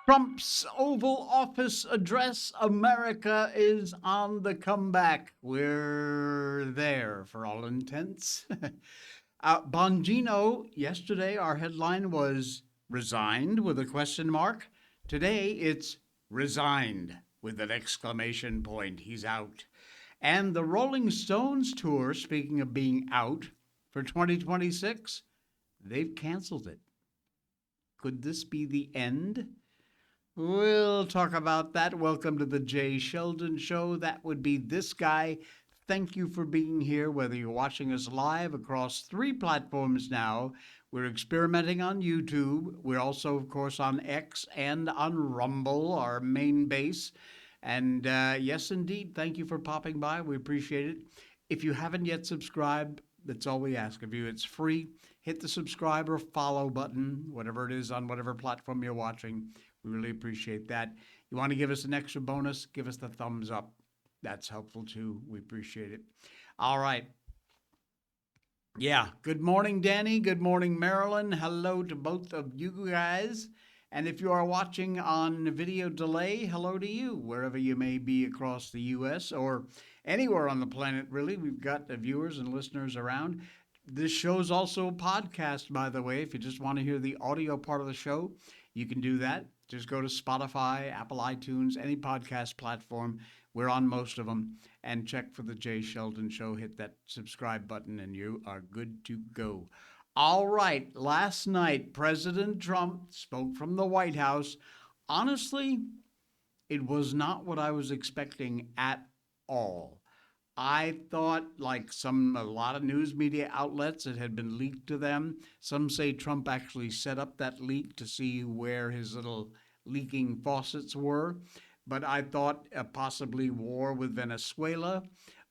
Trump's Oval Office address, America is on the comeback. We're there for all intents. Bongino, yesterday our headline was resigned with a question mark. Today it's resigned with an exclamation point. He's out. And the Rolling Stones tour, speaking of being out for 2026, they've canceled it. Could this be the end? We'll talk about that. Welcome to the Jay Sheldon Show. That would be this guy. Thank you for being here, whether you're watching us live across 3 platforms now. We're experimenting on YouTube. We're also, of course, on X and on Rumble, our main base. And yes, indeed, thank you for popping by. We appreciate it. If you haven't yet subscribed, that's all we ask of you. It's free. Hit the subscribe or follow button, whatever it is on whatever platform you're watching. We really appreciate that. You want to give us an extra bonus? Give us the thumbs up. That's helpful too. We appreciate it. All right. Yeah. Good morning, Danny. Good morning, Marilyn. Hello to both of you guys. And if you are watching on video delay, hello to you, wherever you may be across the U.S. or anywhere on the planet, really. We've got viewers and listeners around. This show's also a podcast, by the way. If you just want to hear the audio part of the show, you can do that. Just go to Spotify, Apple iTunes, any podcast platform. We're on most of them. And check for the Jay Sheldon Show. Hit that subscribe button and you are good to go. All right. Last night, President Trump spoke from the White House. Honestly, it was not what I was expecting at all. I thought, like a lot of news media outlets, it had been leaked to them. Some say Trump actually set up that leak to see where his little leaking faucets were. But I thought possibly war with Venezuela.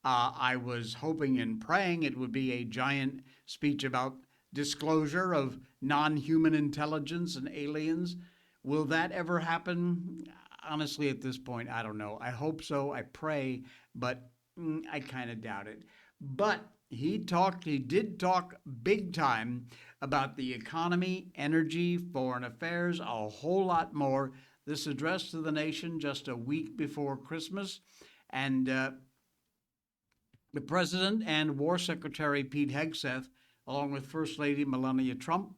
I was hoping and praying it would be a giant speech about disclosure of non-human intelligence and aliens. Will that ever happen? Honestly, at this point, I don't know. I hope so. I pray, but I kind of doubt it. But he did talk big time about the economy, energy, foreign affairs, a whole lot more. This address to the nation just a week before Christmas. And the President and War Secretary Pete Hegseth, along with First Lady Melania Trump,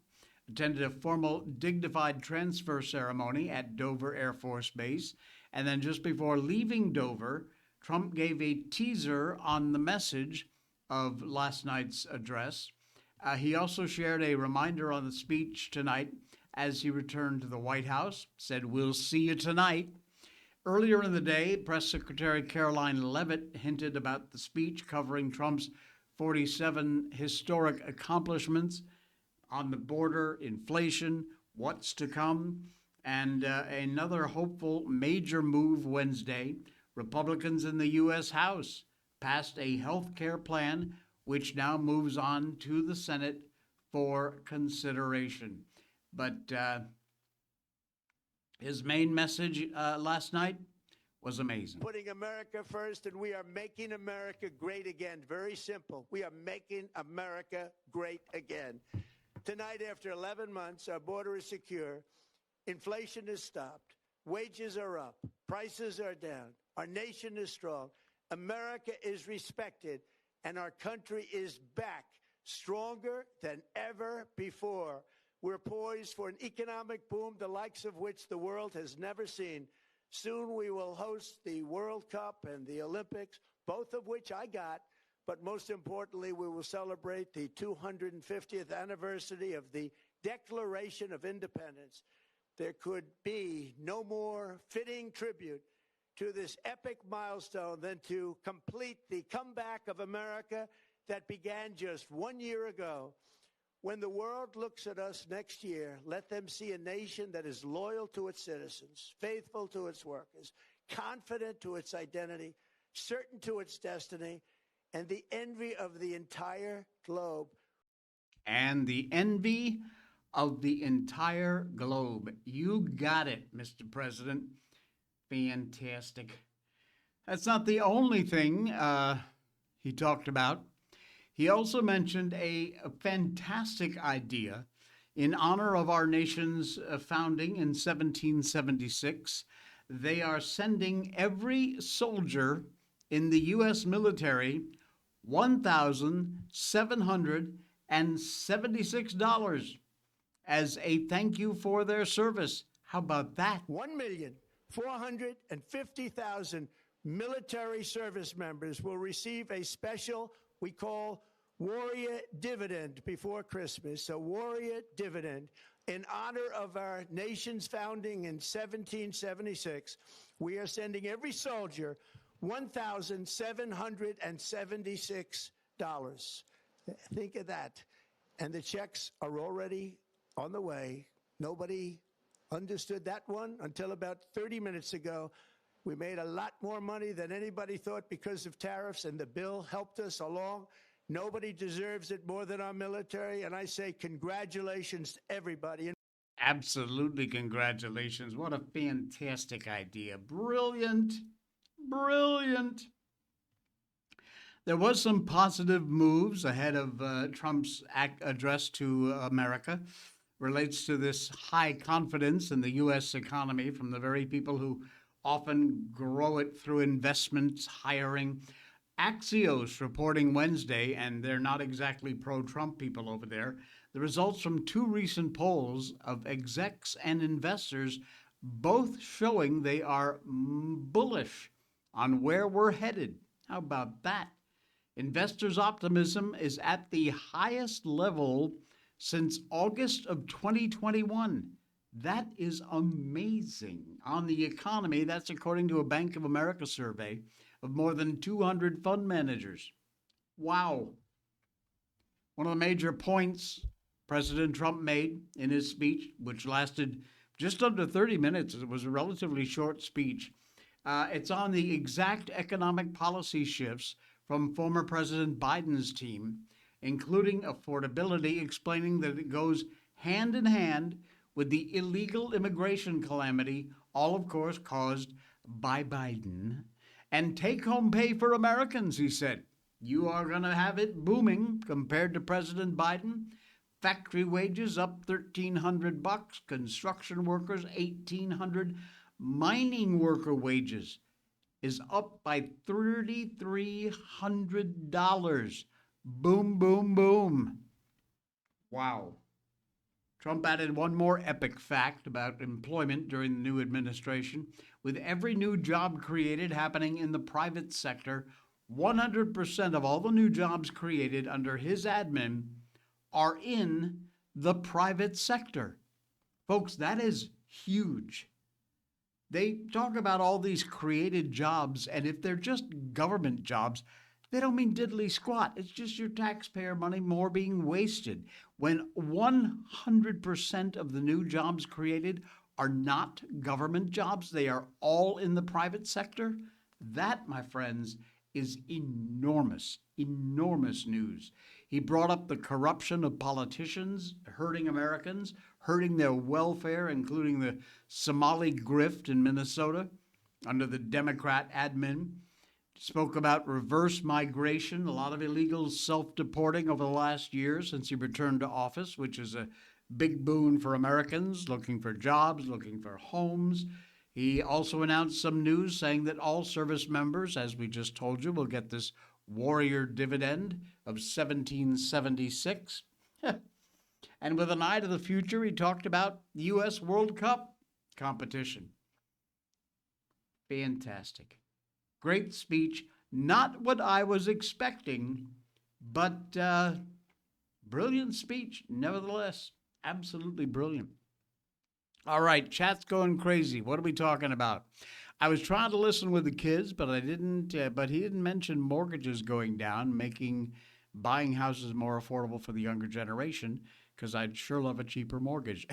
attended a formal dignified transfer ceremony at Dover Air Force Base. And then just before leaving Dover, Trump gave a teaser on the message of last night's address. He also shared a reminder on the speech tonight as he returned to the White House, said, "We'll see you tonight." Earlier in the day, Press Secretary Caroline Leavitt hinted about the speech covering Trump's 47 historic accomplishments on the border, inflation, what's to come, and another hopeful major move Wednesday. Republicans in the U.S. House passed a health care plan, which now moves on to the Senate for consideration. But his main message last night was amazing. Putting America first, and we are making America great again. Very simple. We are making America great again. Tonight, after 11 months, our border is secure. Inflation is stopped. Wages are up. Prices are down. Our nation is strong. America is respected. And our country is back, stronger than ever before. We're poised for an economic boom, the likes of which the world has never seen. Soon we will host the World Cup and the Olympics, both of which I got. But most importantly, we will celebrate the 250th anniversary of the Declaration of Independence. There could be no more fitting tribute to this epic milestone than to complete the comeback of America that began just 1 year ago. When the world looks at us next year, let them see a nation that is loyal to its citizens, faithful to its workers, confident to its identity, certain to its destiny, and the envy of the entire globe. And the envy of the entire globe. You got it, Mr. President. Fantastic. That's not the only thing he talked about. He also mentioned a fantastic idea. In honor of our nation's founding in 1776, they are sending every soldier in the U.S. military $1,776 as a thank you for their service. How about that? 1,450,000 military service members will receive a special, we call Warrior Dividend before Christmas, a Warrior Dividend. In honor of our nation's founding in 1776, we are sending every soldier $1,776. Think of that. And the checks are already on the way. Nobody understood that one until about 30 minutes ago. We made a lot more money than anybody thought because of tariffs, and the bill helped us along. Nobody deserves it more than our military, and I say congratulations to everybody. Absolutely, congratulations. What a fantastic idea. Brilliant. Brilliant. There was some positive moves ahead of Trump's address to America. Relates to this high confidence in the U.S. economy from the very people who often grow it through investments, hiring. Axios reporting Wednesday, and they're not exactly pro-Trump people over there, the results from two recent polls of execs and investors, both showing they are bullish on where we're headed. How about that? Investors' optimism is at the highest level since August of 2021. That is amazing. On the economy, that's according to a Bank of America survey of more than 200 fund managers. Wow. One of the major points President Trump made in his speech, which lasted just under 30 minutes, it was a relatively short speech. It's on the exact economic policy shifts from former President Biden's team, including affordability, explaining that it goes hand in hand with the illegal immigration calamity, all of course caused by Biden. And take-home pay for Americans, he said. You are going to have it booming compared to President Biden. Factory wages up $1,300, construction workers $1,800, mining worker wages is up by $3,300. Boom, boom, boom. Wow. Trump added one more epic fact about employment during the new administration. With every new job created happening in the private sector, 100% of all the new jobs created under his admin are in the private sector. Folks, that is huge. They talk about all these created jobs, and if they're just government jobs, they don't mean diddly squat. It's just your taxpayer money more being wasted. When 100% of the new jobs created are not government jobs, they are all in the private sector, that, my friends, is enormous, enormous news. He brought up the corruption of politicians, hurting Americans, hurting their welfare, including the Somali grift in Minnesota under the Democrat admin. Spoke about reverse migration, a lot of illegals self-deporting over the last year since he returned to office, which is a big boon for Americans looking for jobs, looking for homes. He also announced some news saying that all service members, as we just told you, will get this warrior dividend of 1776. And with an eye to the future, he talked about the U.S. World Cup competition. Fantastic. Great speech. Not what I was expecting, but brilliant speech, nevertheless. Absolutely brilliant. All right, chat's going crazy. What are we talking about? I was trying to listen with the kids, but I didn't. But he didn't mention mortgages going down, making buying houses more affordable for the younger generation. Because I'd sure love a cheaper mortgage.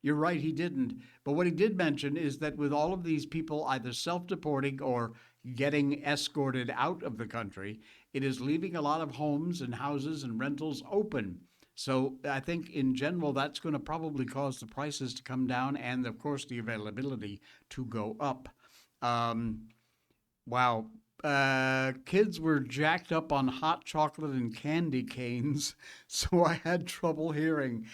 You're right, he didn't. But what he did mention is that with all of these people either self-deporting or getting escorted out of the country, it is leaving a lot of homes and houses and rentals open. So I think in general, that's going to probably cause the prices to come down and, of course, the availability to go up. Wow. kids were jacked up on hot chocolate and candy canes, so I had trouble hearing.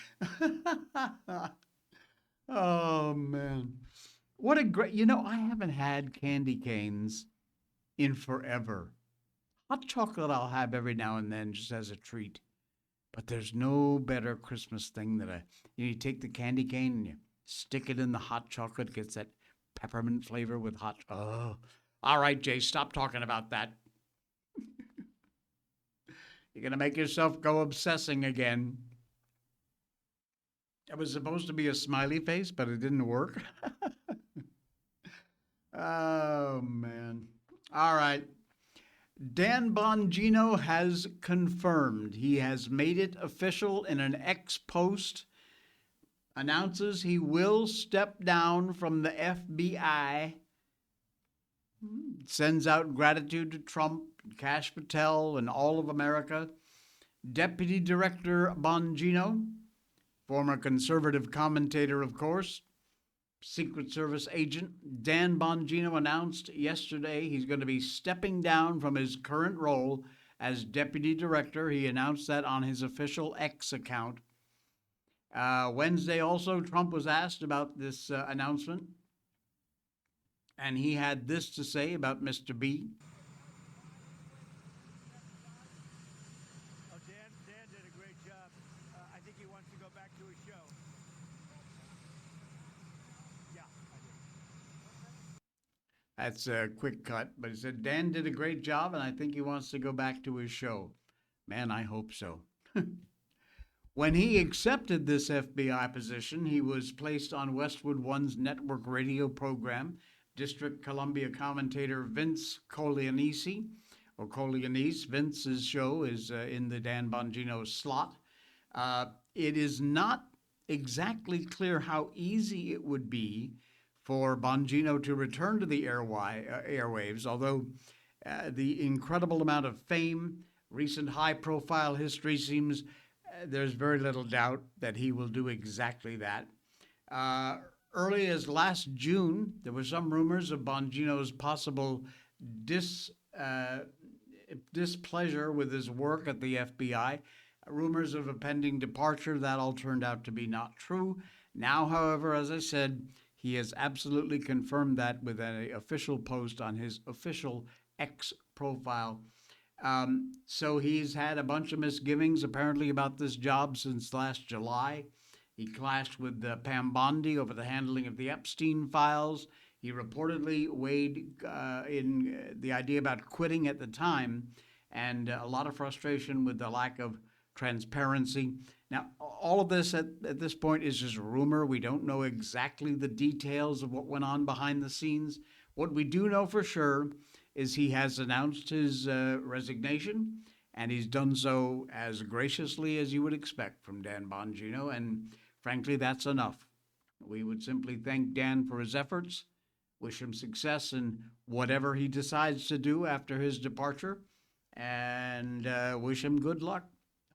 Oh, man. What a great, I haven't had candy canes in forever. Hot chocolate I'll have every now and then just as a treat. But there's no better Christmas thing than you take the candy cane and you stick it in the hot chocolate, gets that peppermint flavor with hot. Oh, all right, Jay, stop talking about that. You're gonna make yourself go obsessing again. It was supposed to be a smiley face, but it didn't work. Oh man! All right. Dan Bongino has confirmed. He has made it official in an X post, announces he will step down from the FBI, sends out gratitude to Trump, Kash Patel, and all of America. Deputy Director Bongino, former conservative commentator, of course, Secret Service agent Dan Bongino announced yesterday he's going to be stepping down from his current role as deputy director. He announced that on his official X account. Wednesday also, Trump was asked about this announcement, and he had this to say about Mr. B. Oh, Dan did a great job. I think he wants to go back to his show. Yeah, I did. That's a quick cut, but he said Dan did a great job, and I think he wants to go back to his show. Man, I hope so. When he accepted this FBI position, he was placed on Westwood One's network radio program. District Columbia commentator Vince Coglianese, Vince's show is in the Dan Bongino slot. It is not exactly clear how easy it would be for Bongino to return to the airwaves, although the incredible amount of fame, recent high-profile history seems there's very little doubt that he will do exactly that. Early as last June, there were some rumors of Bongino's possible displeasure with his work at the FBI, rumors of a pending departure. That all turned out to be not true. Now, however, as I said, he has absolutely confirmed that with an official post on his official X profile. So he's had a bunch of misgivings apparently about this job since last July. He clashed with Pam Bondi over the handling of the Epstein files. He reportedly weighed in the idea about quitting at the time, and a lot of frustration with the lack of transparency. Now, all of this at this point is just rumor. We don't know exactly the details of what went on behind the scenes. What we do know for sure is he has announced his resignation, and he's done so as graciously as you would expect from Dan Bongino, and frankly, that's enough. We would simply thank Dan for his efforts, wish him success in whatever he decides to do after his departure, and wish him good luck.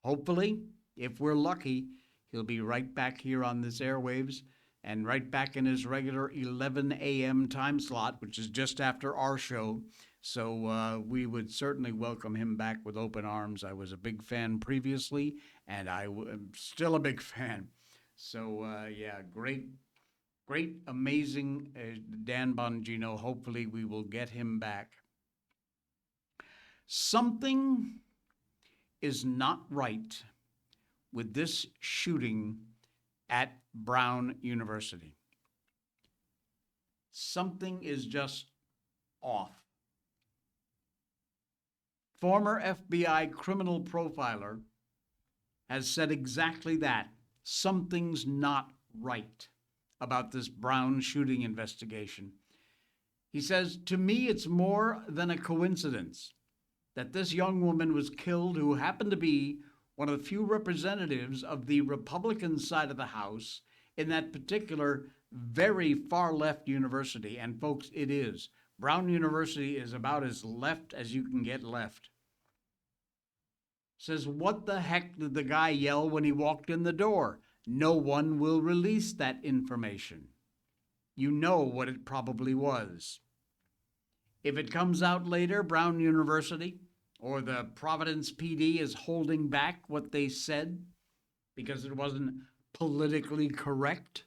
Hopefully, if we're lucky, he'll be right back here on this airwaves and right back in his regular 11 a.m. time slot, which is just after our show. So we would certainly welcome him back with open arms. I was a big fan previously, and I am still a big fan. So, yeah, great, amazing Dan Bongino. Hopefully we will get him back. Something is not right with this shooting at Brown University. Something is just off. Former FBI criminal profiler has said exactly that. Something's not right about this Brown shooting investigation. He says, to me, it's more than a coincidence that this young woman was killed who happened to be one of the few representatives of the Republican side of the House in that particular very far left university. And folks, it is. Brown University is about as left as you can get left. Says, what the heck did the guy yell when he walked in the door? No one will release that information. You know what it probably was. If it comes out later, Brown University or the Providence PD is holding back what they said because it wasn't politically correct,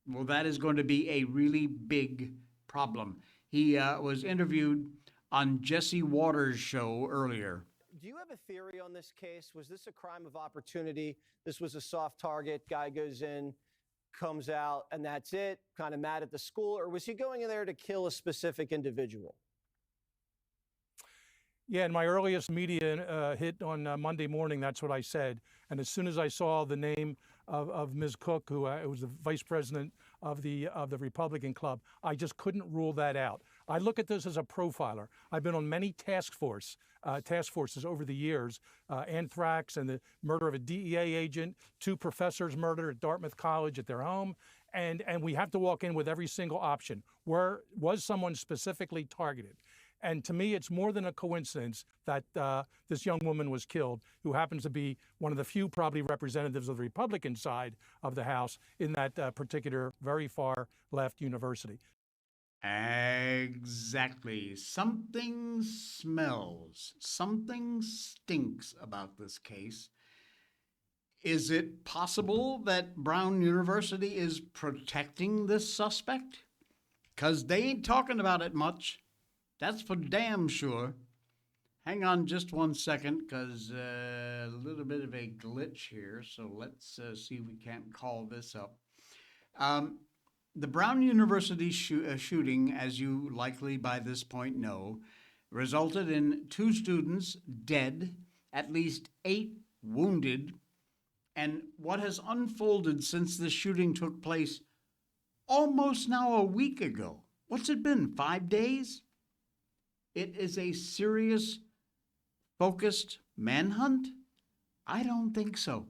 well, that is going to be a really big problem. He was interviewed on Jesse Waters' show earlier. Do you have a theory on this case? Was this a crime of opportunity? This was a soft target, guy goes in, comes out, and that's it, kind of mad at the school? Or was he going in there to kill a specific individual? Yeah, in my earliest media hit on Monday morning, that's what I said. And as soon as I saw the name of Ms. Cook, who was the vice president of the Republican Club, I just couldn't rule that out. I look at this as a profiler. I've been on many task forces over the years, anthrax and the murder of a DEA agent, 2 professors murdered at Dartmouth College at their home. And we have to walk in with every single option. Was someone specifically targeted? And to me, it's more than a coincidence that this young woman was killed, who happens to be one of the few probably representatives of the Republican side of the House in that particular very far left university. Exactly. Something smells, something stinks about this case. Is it possible that Brown University is protecting this suspect? 'Cause they ain't talking about it much. That's for damn sure. Hang on just 1 second, because a little bit of a glitch here. So let's see if we can't call this up. The Brown University shooting, as you likely by this point know, resulted in 2 students dead, at least 8 wounded, and what has unfolded since the shooting took place almost now a week ago. What's it been, 5 days? It is a serious, focused manhunt? I don't think so.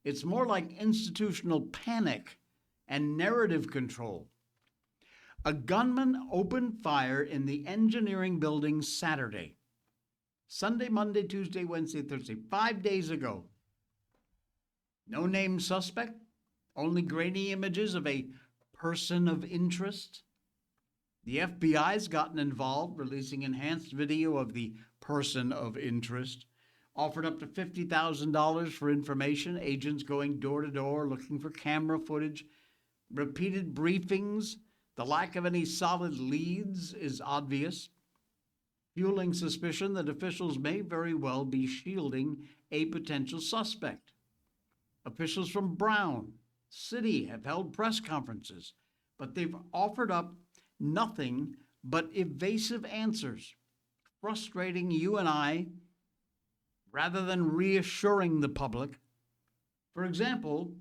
It's more like institutional panic and narrative control. A gunman opened fire in the engineering building Saturday. Sunday, Monday, Tuesday, Wednesday, Thursday, 5 days ago. No named suspect, only grainy images of a person of interest. The FBI's gotten involved, releasing enhanced video of the person of interest, offered up to $50,000 for information, agents going door to door looking for camera footage, repeated briefings. The lack of any solid leads is obvious, fueling suspicion that officials may very well be shielding a potential suspect. Officials from Brown City have held press conferences, but they've offered up nothing but evasive answers, frustrating you and I rather than reassuring the public. For example,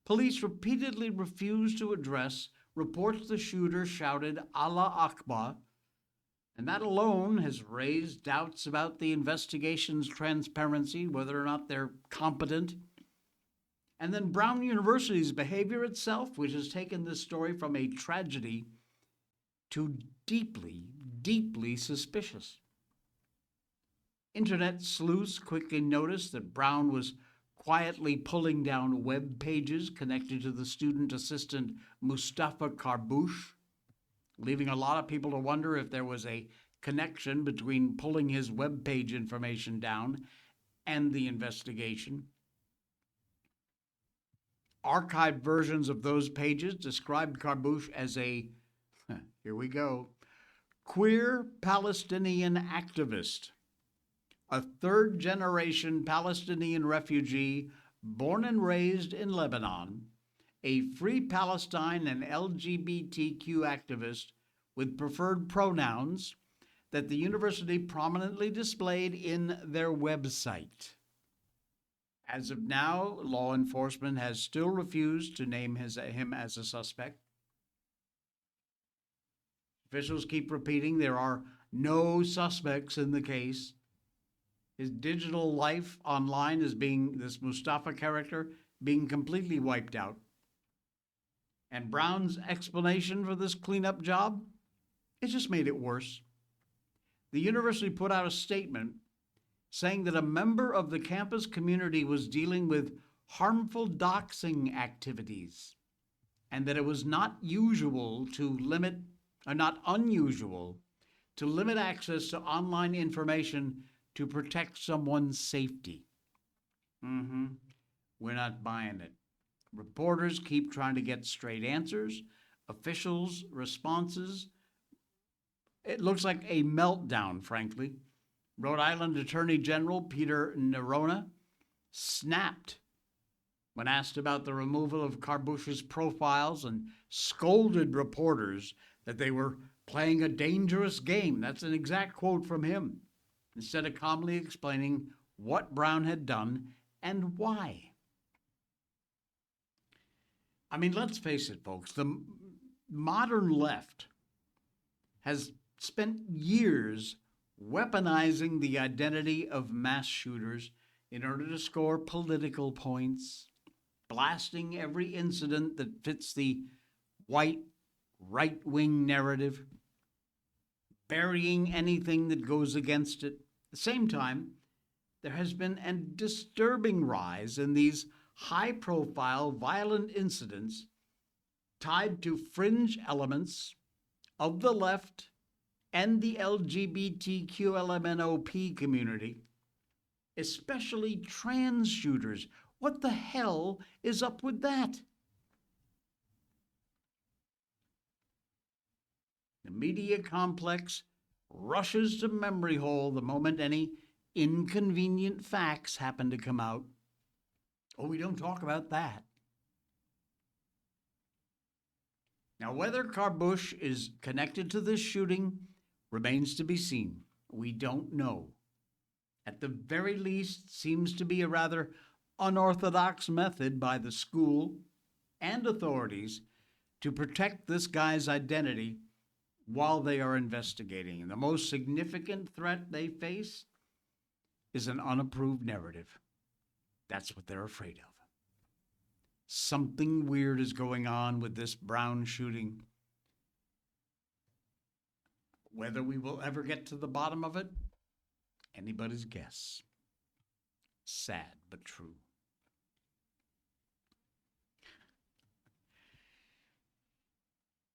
police repeatedly refused to address reports the shooter shouted Allah Akbar, and that alone has raised doubts about the investigation's transparency, whether or not they're competent. And then Brown University's behavior itself, which has taken this story from a tragedy to deeply, deeply suspicious. Internet sleuths quickly noticed that Brown was quietly pulling down web pages connected to the student assistant Mustafa Karbouche, leaving a lot of people to wonder if there was a connection between pulling his web page information down and the investigation. Archived versions of those pages described Karbouche as a, here we go, queer Palestinian activist, a third-generation Palestinian refugee born and raised in Lebanon, a free Palestine and LGBTQ activist with preferred pronouns that the university prominently displayed in their website. As of now, law enforcement has still refused to name him as a suspect. Officials keep repeating there are no suspects in the case. His digital life online is this Mustafa character, being completely wiped out. And Brown's explanation for this cleanup job, it just made it worse. The university put out a statement saying that a member of the campus community was dealing with harmful doxing activities and that it was not unusual to limit access to online information to protect someone's safety. We're not buying it. Reporters keep trying to get straight answers. Officials' responses, it looks like a meltdown, frankly. Rhode Island Attorney General Peter Nerona snapped when asked about the removal of Karbush's profiles and scolded reporters that they were playing a dangerous game. That's an exact quote from him, instead of calmly explaining what Brown had done and why. I mean, let's face it, folks, the modern left has spent years weaponizing the identity of mass shooters in order to score political points, blasting every incident that fits the white right-wing narrative, burying anything that goes against it. At the same time, there has been a disturbing rise in these high-profile violent incidents tied to fringe elements of the left and the LGBTQLMNOP community, especially trans shooters. What the hell is up with that? The media complex rushes to memory hole the moment any inconvenient facts happen to come out. Oh, we don't talk about that. Now, whether Karbush is connected to this shooting remains to be seen. We don't know. At the very least, seems to be a rather unorthodox method by the school and authorities to protect this guy's identity while they are investigating. And the most significant threat they face is an unapproved narrative. That's what they're afraid of. Something weird is going on with this Brown shooting. Whether we will ever get to the bottom of it, anybody's guess. Sad but true.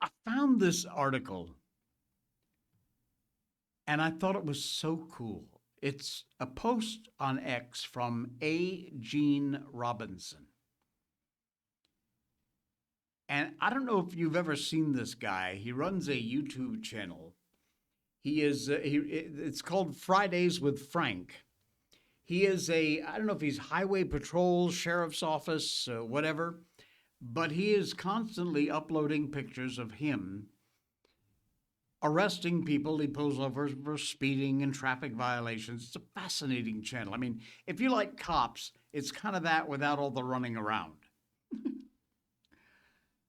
I found this article and I thought it was so cool. It's a post on X from A. Gene Robinson. And I don't know if you've ever seen this guy. He runs a YouTube channel. It's called Fridays with Frank. He is I don't know if he's highway patrol, sheriff's office, whatever, but he is constantly uploading pictures of him arresting people he pulls over for speeding and traffic violations. It's a fascinating channel. I mean, if you like cops, it's kind of that without all the running around.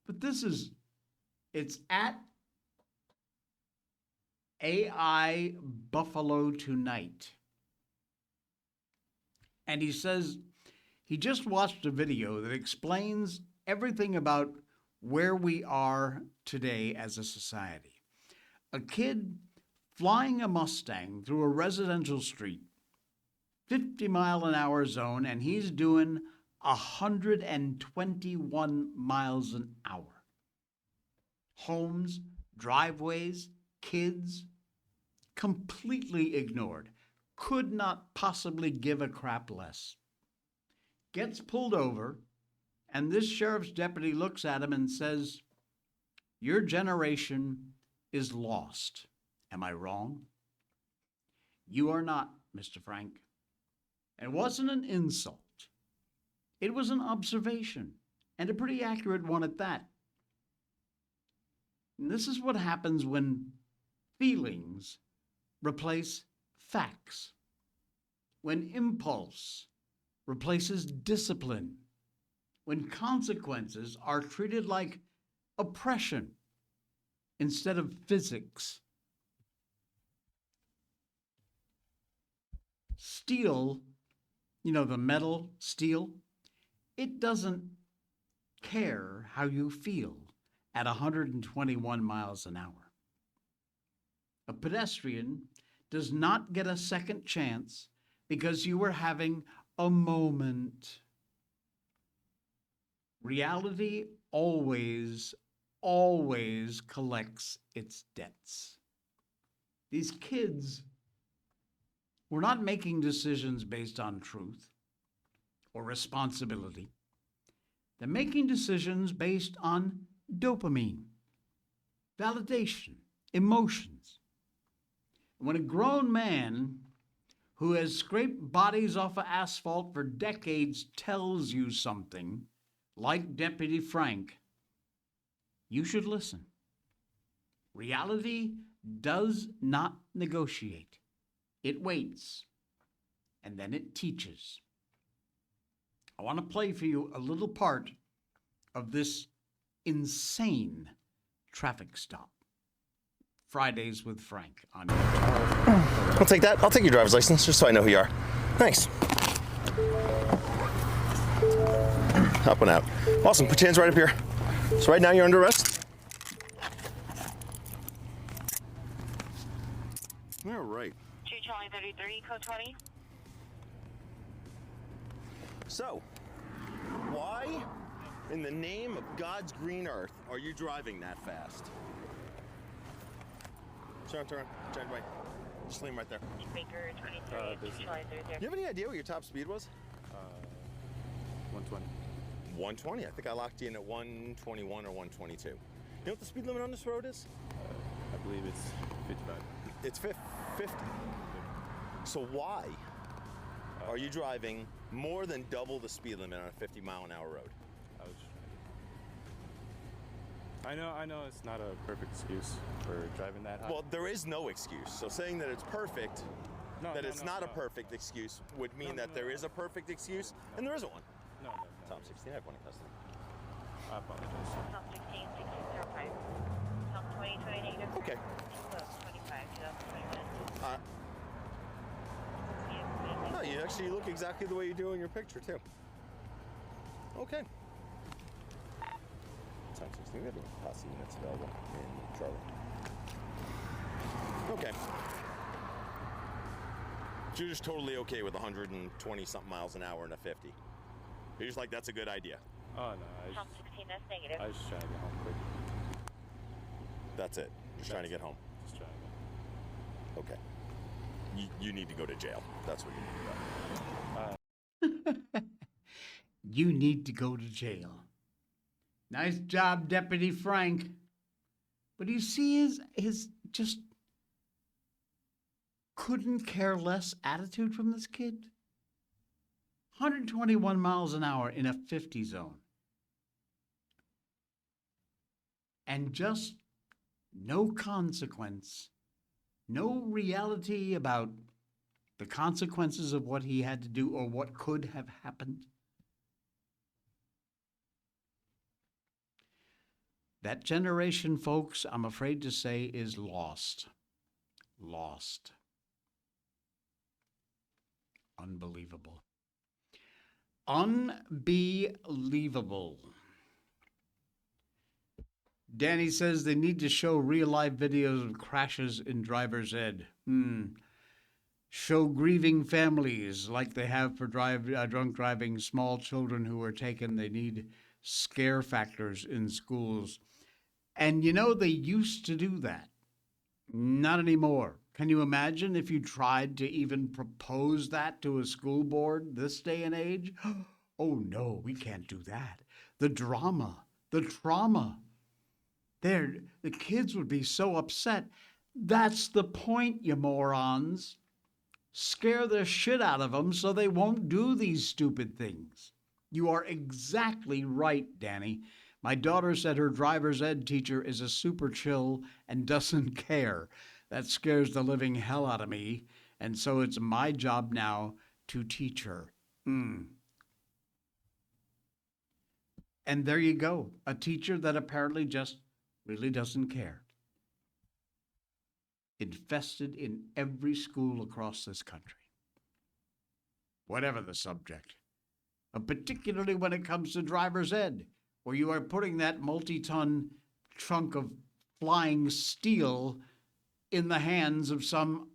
But it's at AI Buffalo Tonight. And he says he just watched a video that explains everything about where we are today as a society. A kid flying a Mustang through a residential street, 50-mile-an-hour zone, and he's doing 121 miles an hour. Homes, driveways, kids, completely ignored. Could not possibly give a crap less. Gets pulled over, and this sheriff's deputy looks at him and says, "Your generation is lost. Am I wrong?" "You are not, Mr. Frank." It wasn't an insult. It was an observation, and a pretty accurate one at that. And this is what happens when feelings replace facts, when impulse replaces discipline, when consequences are treated like oppression instead of physics. Steel, the metal, steel, it doesn't care how you feel at 121 miles an hour. A pedestrian does not get a second chance because you were having a moment. Reality always collects its debts. These kids were not making decisions based on truth or responsibility. They're making decisions based on dopamine, validation, emotions. When a grown man who has scraped bodies off of asphalt for decades tells you something, like Deputy Frank, you should listen. Reality does not negotiate. It waits, and then it teaches. I want to play for you a little part of this insane traffic stop. Fridays with Frank on I'll take that. I'll take your driver's license just so I know who you are. Thanks. Up and out. Awesome. Put your hands right up here. So right now you're under arrest. All right. 2 Charlie 33, code 20. So, why in the name of God's green earth are you driving that fast? Turn right. Just lean right there. Baker 23, 2 Charlie 33. Do you have any idea what your top speed was? 120. 120. I think I locked you in at 121 or 122. You know what the speed limit on this road is? I believe it's 55. It's 50. So why are you driving more than double the speed limit on a 50-mile-an-hour road? I was trying to... I know it's not a perfect excuse for driving that high. Well, there is no excuse. So saying that it's perfect, it's not a perfect excuse would mean that there is a perfect excuse, and there isn't one. No. Tom 16, I have one in custody. I apologize. Tom 16, 1605. Tom 20, 20 negative. Okay. Close 25, 2021. No, you actually look exactly the way you do in your picture, too. Okay. Tom 16, we have posse units available in Charlie. Okay. So you're just totally okay with 120-something miles an hour in a 50? You're just like, that's a good idea. Oh, no. Tom 16, that's negative. I was just trying to get home quick. That's it. Just trying to get home. Just trying to Okay. You need to go to jail. That's what you need to do. You need to go to jail. Nice job, Deputy Frank. But you see his just couldn't care less attitude from this kid? 121 miles an hour in a 50 zone. And just no consequence, no reality about the consequences of what he had to do or what could have happened. That generation, folks, I'm afraid to say, is lost. Lost. Unbelievable. Unbelievable. Danny says they need to show real-life videos of crashes in driver's ed. Show grieving families like they have for drunk driving, small children who are taken. They need scare factors in schools. And you know, they used to do that. Not anymore. Can you imagine if you tried to even propose that to a school board this day and age? Oh no, we can't do that. The drama, the trauma. The kids would be so upset. That's the point, you morons. Scare the shit out of them so they won't do these stupid things. You are exactly right, Danny. My daughter said her driver's ed teacher is a super chill and doesn't care. That scares the living hell out of me, and so it's my job now to teach her. And there you go, a teacher that apparently just really doesn't care. Infested in every school across this country. Whatever the subject. Particularly when it comes to driver's ed, where you are putting that multi-ton trunk of flying steel in the hands of some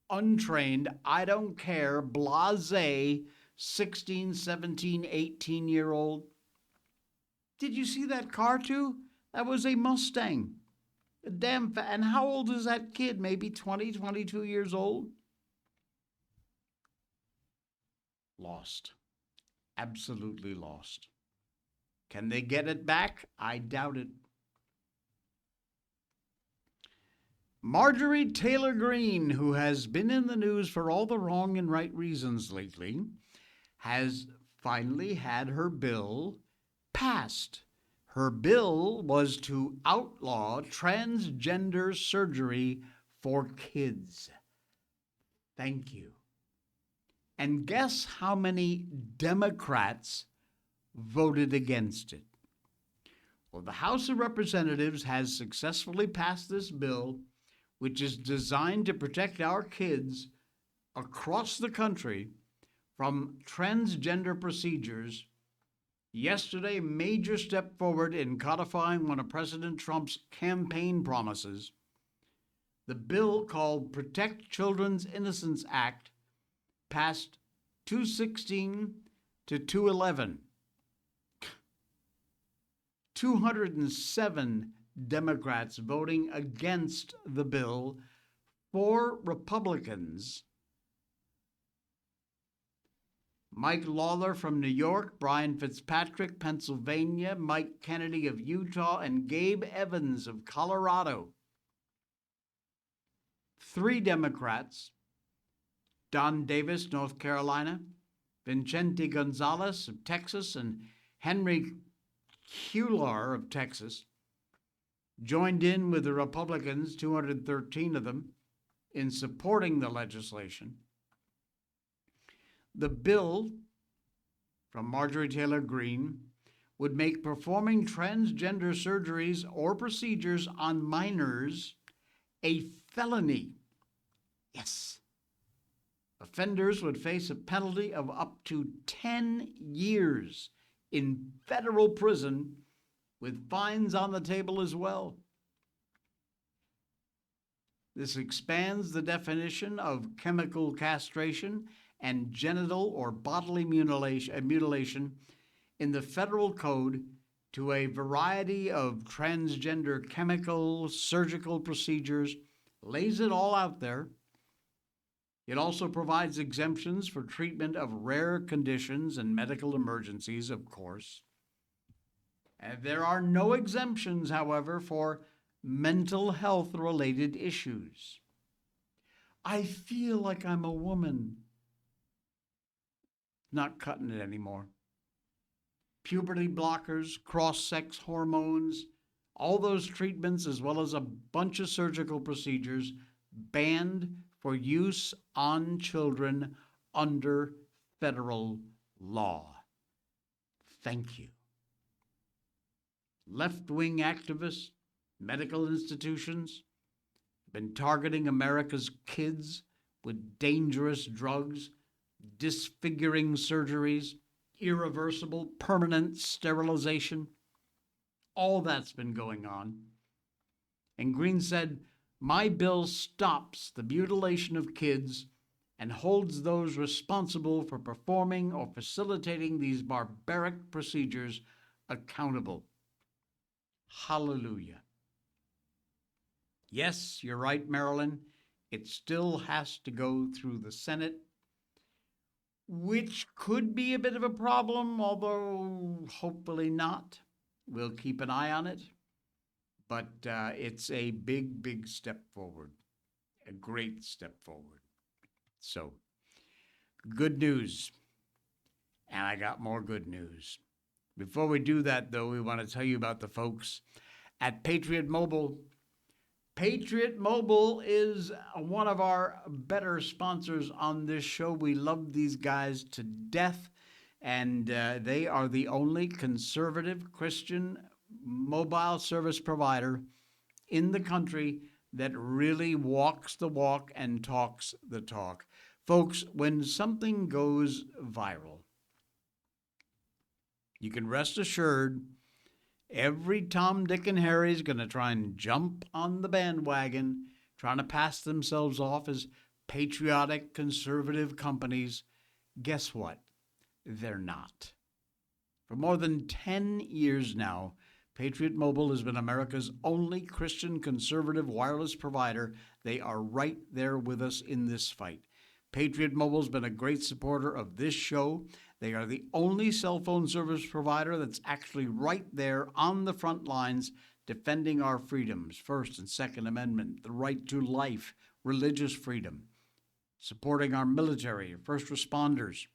untrained, I don't care, blasé 16, 17, 18-year-old. Did you see that car too? That was a Mustang. And how old is that kid? Maybe 20, 22 years old? Lost. Absolutely lost. Can they get it back? I doubt it. Marjorie Taylor Greene, who has been in the news for all the wrong and right reasons lately, has finally had her bill passed. Her bill was to outlaw transgender surgery for kids. Thank you. And guess how many Democrats voted against it? Well, the House of Representatives has successfully passed this bill, which is designed to protect our kids across the country from transgender procedures. Yesterday, major step forward in codifying one of President Trump's campaign promises. The bill, called Protect Children's Innocence Act, passed 216 to 211. 207 Democrats voting against the bill, 4 Republicans. Mike Lawler from New York, Brian Fitzpatrick, Pennsylvania, Mike Kennedy of Utah, and Gabe Evans of Colorado. 3 Democrats, Don Davis, North Carolina, Vicente Gonzalez of Texas, and Henry Cuellar of Texas, joined in with the Republicans, 213 of them, in supporting the legislation. The bill from Marjorie Taylor Greene would make performing transgender surgeries or procedures on minors a felony. Yes. Offenders would face a penalty of up to 10 years in federal prison, with fines on the table as well. This expands the definition of chemical castration and genital or bodily mutilation in the federal code to a variety of transgender chemical, surgical procedures, lays it all out there. It also provides exemptions for treatment of rare conditions and medical emergencies, of course. And there are no exemptions, however, for mental health-related issues. I feel like I'm a woman. Not cutting it anymore. Puberty blockers, cross-sex hormones, all those treatments, as well as a bunch of surgical procedures, banned for use on children under federal law. Thank you. Left-wing activists, medical institutions have been targeting America's kids with dangerous drugs, disfiguring surgeries, irreversible permanent sterilization. All that's been going on. And Greene said, "My bill stops the mutilation of kids and holds those responsible for performing or facilitating these barbaric procedures accountable." Hallelujah. Yes, you're right, Marilyn. It still has to go through the Senate, which could be a bit of a problem, although hopefully not. We'll keep an eye on it. But it's a big, big step forward, a great step forward. So, good news. And I got more good news. Before we do that, though, we want to tell you about the folks at Patriot Mobile. Patriot Mobile is one of our better sponsors on this show. We love these guys to death, and they are the only conservative Christian mobile service provider in the country that really walks the walk and talks the talk. Folks, when something goes viral, you can rest assured every Tom, Dick, and Harry is going to try and jump on the bandwagon, trying to pass themselves off as patriotic, conservative companies. Guess what? They're not. For more than 10 years now, Patriot Mobile has been America's only Christian conservative wireless provider. They are right there with us in this fight. Patriot Mobile has been a great supporter of this show. They are the only cell phone service provider that's actually right there on the front lines defending our freedoms, First and Second Amendment, the right to life, religious freedom, supporting our military, first responders.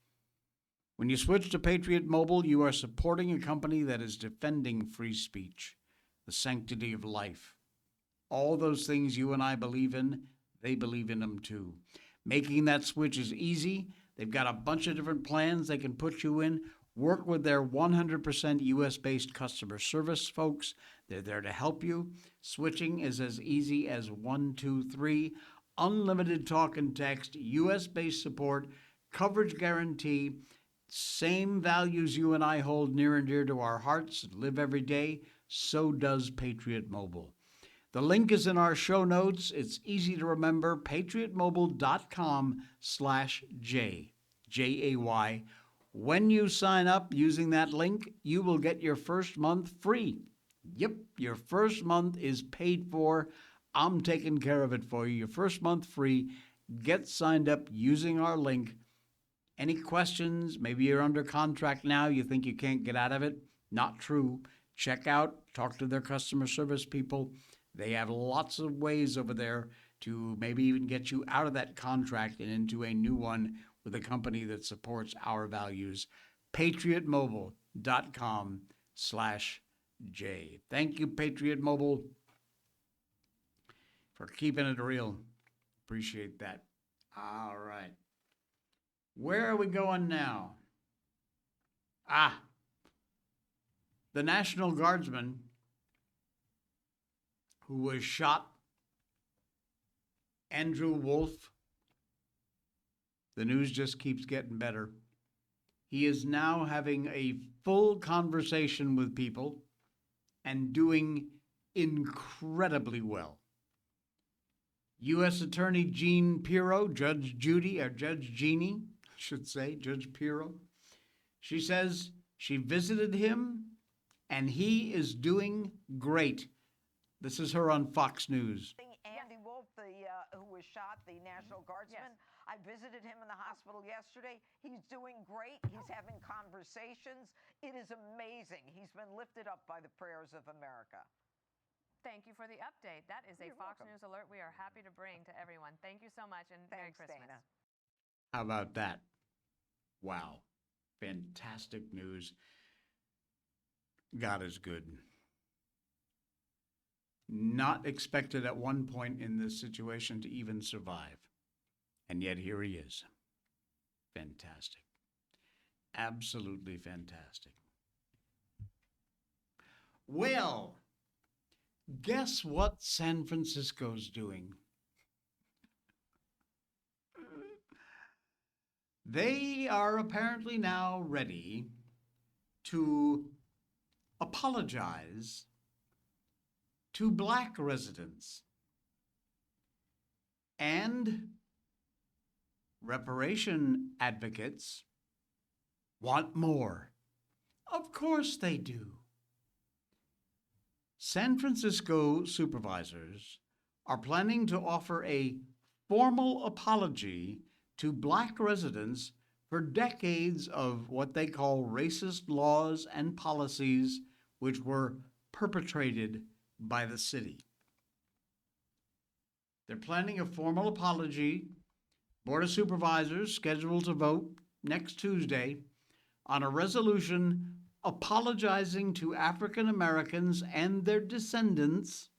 When you switch to Patriot Mobile, you are supporting a company that is defending free speech, the sanctity of life. All those things you and I believe in, they believe in them too. Making that switch is easy. They've got a bunch of different plans they can put you in. Work with their 100% US-based customer service folks. They're there to help you. Switching is as easy as 1, 2, 3. Unlimited talk and text, US-based support, coverage guarantee, same values you and I hold near and dear to our hearts and live every day. So does Patriot Mobile. The link is in our show notes. It's easy to remember, patriotmobile.com/J, J-A-Y. When you sign up using that link, you will get your first month free. Yep, your first month is paid for. I'm taking care of it for you. Your first month free. Get signed up using our link. Any questions? Maybe you're under contract now. You think you can't get out of it? Not true. Check out, talk to their customer service people. They have lots of ways over there to maybe even get you out of that contract and into a new one with a company that supports our values. patriotmobile.com/J. Thank you, Patriot Mobile, for keeping it real. Appreciate that. All right. Where are we going now? The National Guardsman who was shot, Andrew Wolf. The news just keeps getting better. He is now having a full conversation with people and doing incredibly well. U.S. Attorney Jean Pirro, Judge Jeannie, I should say, Judge Pirro, she says she visited him and he is doing great. This is her on Fox News. Andy Wolf, who was shot, the National Guardsman. Yes. I visited him in the hospital yesterday. He's doing great. He's having conversations. It is amazing. He's been lifted up by the prayers of America. Thank you for the update. That is a Fox News alert we are happy to bring to everyone. Thank you so much, and Merry Christmas. Dana. How about that? Wow. Fantastic news. God is good. Not expected at one point in this situation to even survive. And yet here he is. Fantastic. Absolutely fantastic. Well, guess what San Francisco's doing? They are apparently now ready to apologize to Black residents. And reparation advocates want more. Of course they do. San Francisco supervisors are planning to offer a formal apology to Black residents for decades of what they call racist laws and policies which were perpetrated by the city. They're planning a formal apology. Board of Supervisors scheduled to vote next Tuesday on a resolution apologizing to African Americans and their descendants.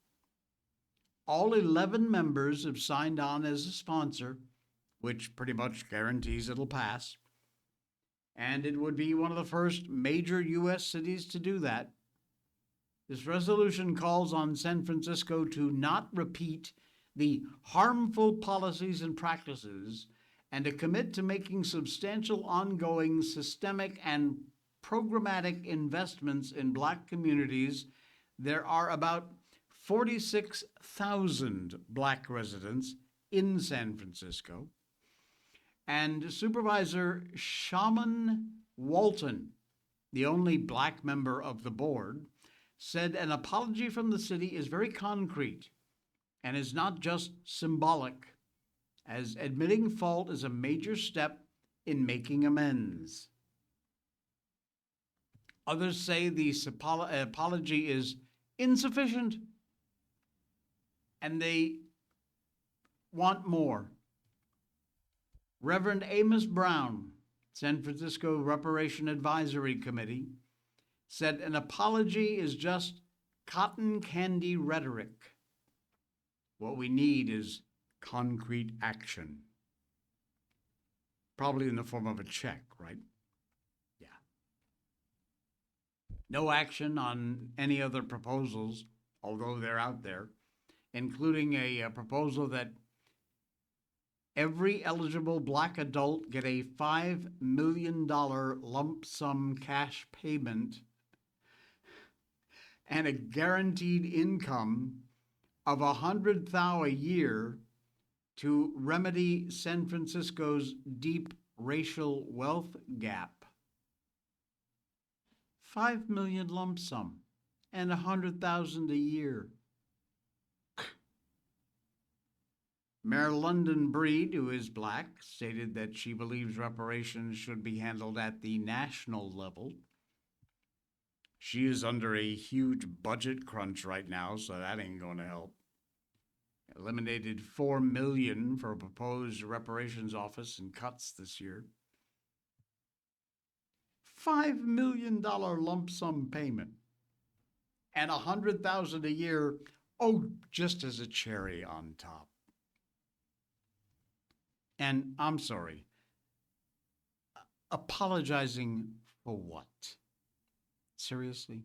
All 11 members have signed on as a sponsor, which pretty much guarantees it'll pass. And it would be one of the first major U.S. cities to do that. This resolution calls on San Francisco to not repeat the harmful policies and practices and to commit to making substantial ongoing systemic and programmatic investments in Black communities. There are about 46,000 Black residents in San Francisco. And Supervisor Shaman Walton, the only Black member of the board, said an apology from the city is very concrete and is not just symbolic, as admitting fault is a major step in making amends. Others say the apology is insufficient and they want more. Reverend Amos Brown, San Francisco Reparation Advisory Committee, said an apology is just cotton candy rhetoric. What we need is concrete action. Probably in the form of a check, right? Yeah. No action on any other proposals, although they're out there, including a proposal that every eligible Black adult get a $5 million lump sum cash payment and a guaranteed income of $100,000 a year to remedy San Francisco's deep racial wealth gap. $5 million lump sum and $100,000 a year. Mayor London Breed, who is Black, stated that she believes reparations should be handled at the national level. She is under a huge budget crunch right now, so that ain't going to help. Eliminated $4 million for a proposed reparations office and cuts this year. $5 million lump sum payment and $100,000 a year, just as a cherry on top. And I'm sorry, apologizing for what? Seriously?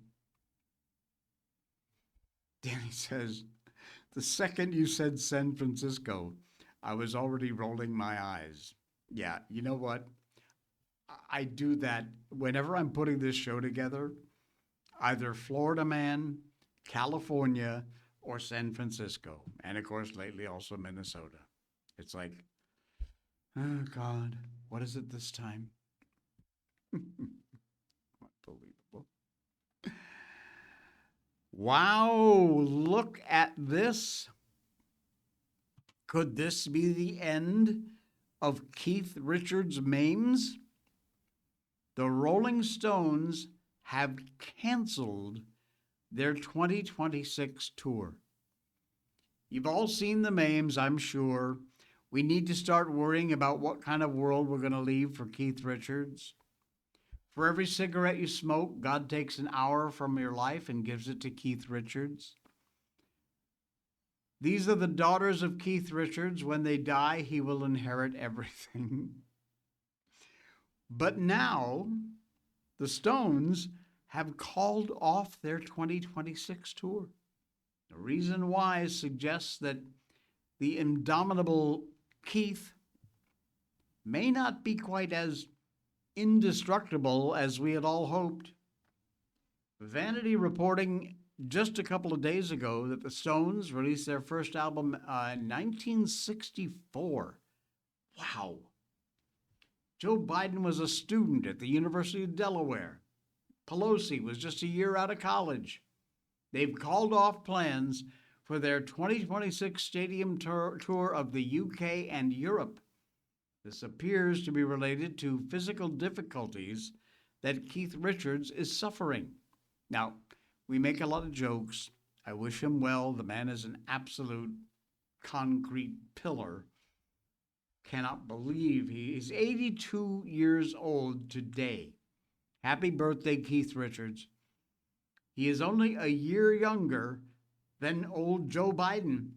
Danny says, the second you said San Francisco, I was already rolling my eyes. Yeah, you know what? I do that whenever I'm putting this show together, either Florida man, California, or San Francisco. And of course, lately also Minnesota. It's like, oh God, what is it this time? Unbelievable. Wow, look at this. Could this be the end of Keith Richards' memes? The Rolling Stones have canceled their 2026 tour. You've all seen the memes, I'm sure. We need to start worrying about what kind of world we're going to leave for Keith Richards. For every cigarette you smoke, God takes an hour from your life and gives it to Keith Richards. These are the daughters of Keith Richards. When they die, he will inherit everything. But now, the Stones have called off their 2026 tour. The reason why suggests that the indomitable Keith may not be quite as indestructible as we had all hoped. Vanity reporting just a couple of days ago that the Stones released their first album in 1964. Wow. Joe Biden was a student at the University of Delaware. Pelosi was just a year out of college. They've called off plans for their 2026 stadium tour of the UK and Europe. This appears to be related to physical difficulties that Keith Richards is suffering. Now, we make a lot of jokes. I wish him well. The man is an absolute concrete pillar. Cannot believe he's 82 years old today. Happy birthday, Keith Richards. He is only a year younger than old Joe Biden.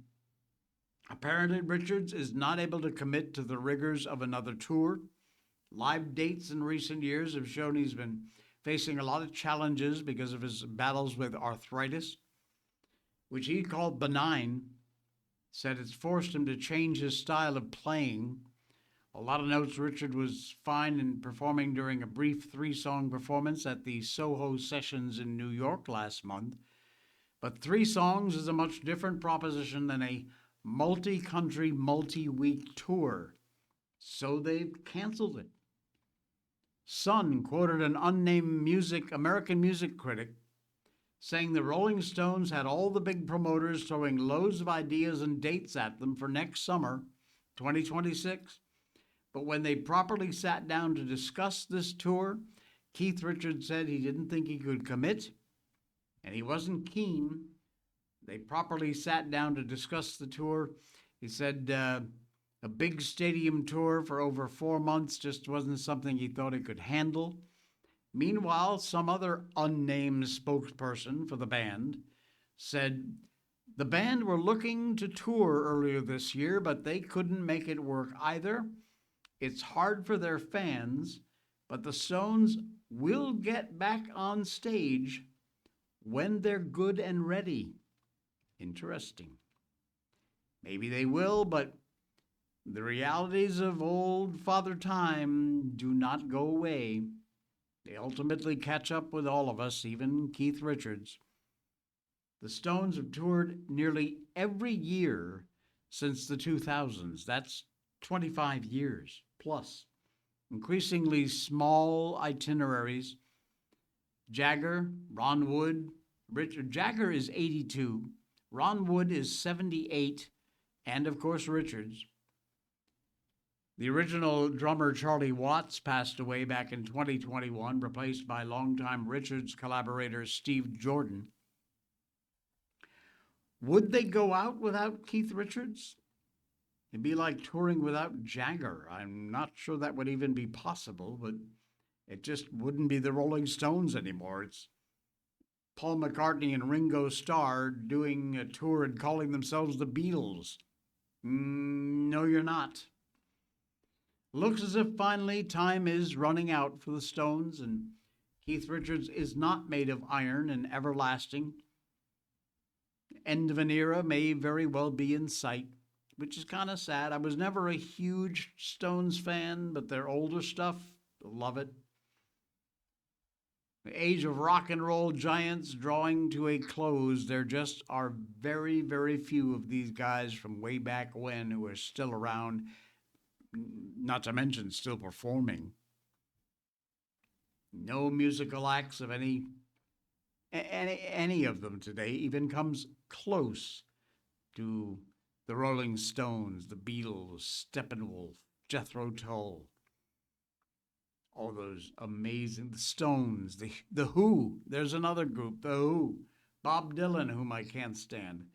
Apparently, Richards is not able to commit to the rigors of another tour. Live dates in recent years have shown he's been facing a lot of challenges because of his battles with arthritis, which he called benign. Said it's forced him to change his style of playing. A lot of notes Richard was fine in performing during a brief 3-song performance at the Soho Sessions in New York last month. But 3 songs is a much different proposition than a multi-country, multi-week tour. So they've canceled it. Sun quoted an unnamed American music critic saying the Rolling Stones had all the big promoters throwing loads of ideas and dates at them for next summer, 2026. But when they properly sat down to discuss this tour, Keith Richards said he didn't think he could commit, and he wasn't keen. They properly sat down to discuss the tour. He said a big stadium tour for over 4 months just wasn't something he thought he could handle. Meanwhile, some other unnamed spokesperson for the band said the band were looking to tour earlier this year, but they couldn't make it work either. It's hard for their fans, but the Stones will get back on stage when they're good and ready. Interesting. Maybe they will, but the realities of old Father Time do not go away. They ultimately catch up with all of us, even Keith Richards. The Stones have toured nearly every year since the 2000s. That's 25 years plus. Increasingly small itineraries. Jagger, Ron Wood, Richard Jagger is 82, Ron Wood is 78, and of course Richards. The original drummer Charlie Watts passed away back in 2021, replaced by longtime Richards collaborator Steve Jordan. Would they go out without Keith Richards? It'd be like touring without Jagger. I'm not sure that would even be possible, but it just wouldn't be the Rolling Stones anymore. It's Paul McCartney and Ringo Starr doing a tour and calling themselves the Beatles. No, you're not. Looks as if finally time is running out for the Stones, and Keith Richards is not made of iron and everlasting. End of an era may very well be in sight, which is kind of sad. I was never a huge Stones fan, but their older stuff, love it. The age of rock and roll giants drawing to a close. There just are very, very few of these guys from way back when who are still around, not to mention still performing. No musical acts of any of them today even comes close to the Rolling Stones, the Beatles, Steppenwolf, Jethro Tull. All those amazing, the Stones, the Who. There's another group, the Who. Bob Dylan, whom I can't stand.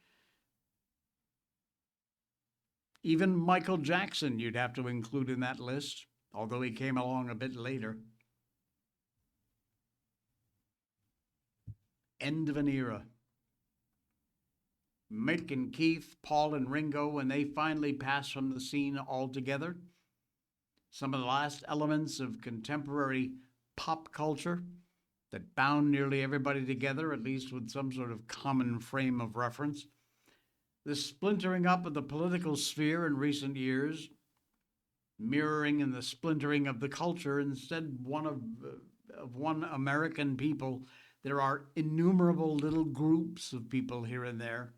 Even Michael Jackson you'd have to include in that list, although he came along a bit later. End of an era. Mick and Keith, Paul and Ringo, when they finally passed from the scene altogether, some of the last elements of contemporary pop culture that bound nearly everybody together, at least with some sort of common frame of reference. The splintering up of the political sphere in recent years, mirroring in the splintering of the culture, instead of one American people, there are innumerable little groups of people here and there,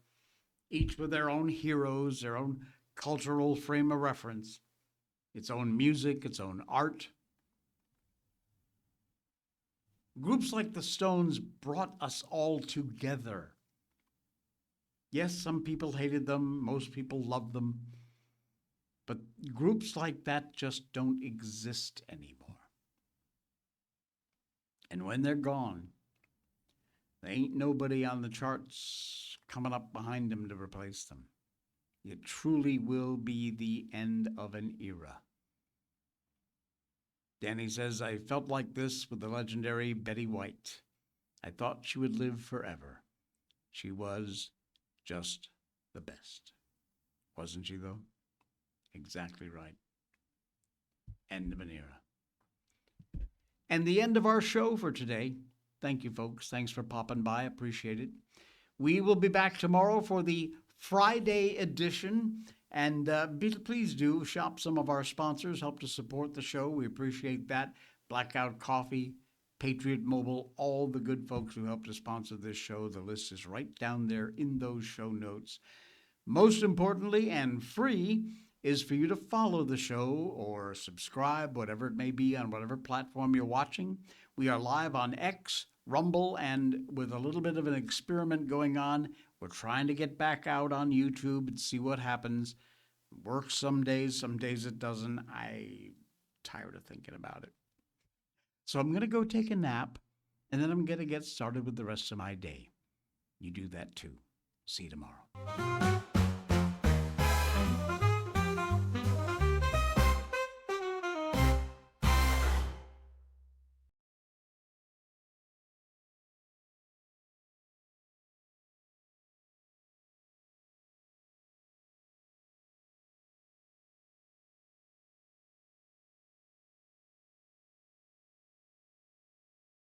each with their own heroes, their own cultural frame of reference, its own music, its own art. Groups like the Stones brought us all together. Yes, some people hated them, most people loved them, but groups like that just don't exist anymore. And when they're gone, there ain't nobody on the charts coming up behind them to replace them. It truly will be the end of an era. Danny says, I felt like this with the legendary Betty White. I thought she would live forever. She was just the best. Wasn't she, though? Exactly right. End of an era. And the end of our show for today. Thank you, folks. Thanks for popping by. Appreciate it. We will be back tomorrow for the Friday edition. And please do shop some of our sponsors, help to support the show. We appreciate that. Blackout Coffee, Patriot Mobile, all the good folks who help to sponsor this show. The list is right down there in those show notes. Most importantly and free is for you to follow the show or subscribe, whatever it may be, on whatever platform you're watching. We are live on X, Rumble, and with a little bit of an experiment going on, we're trying to get back out on YouTube and see what happens. Works some days it doesn't. I'm tired of thinking about it. So I'm going to go take a nap, and then I'm going to get started with the rest of my day. You do that too. See you tomorrow.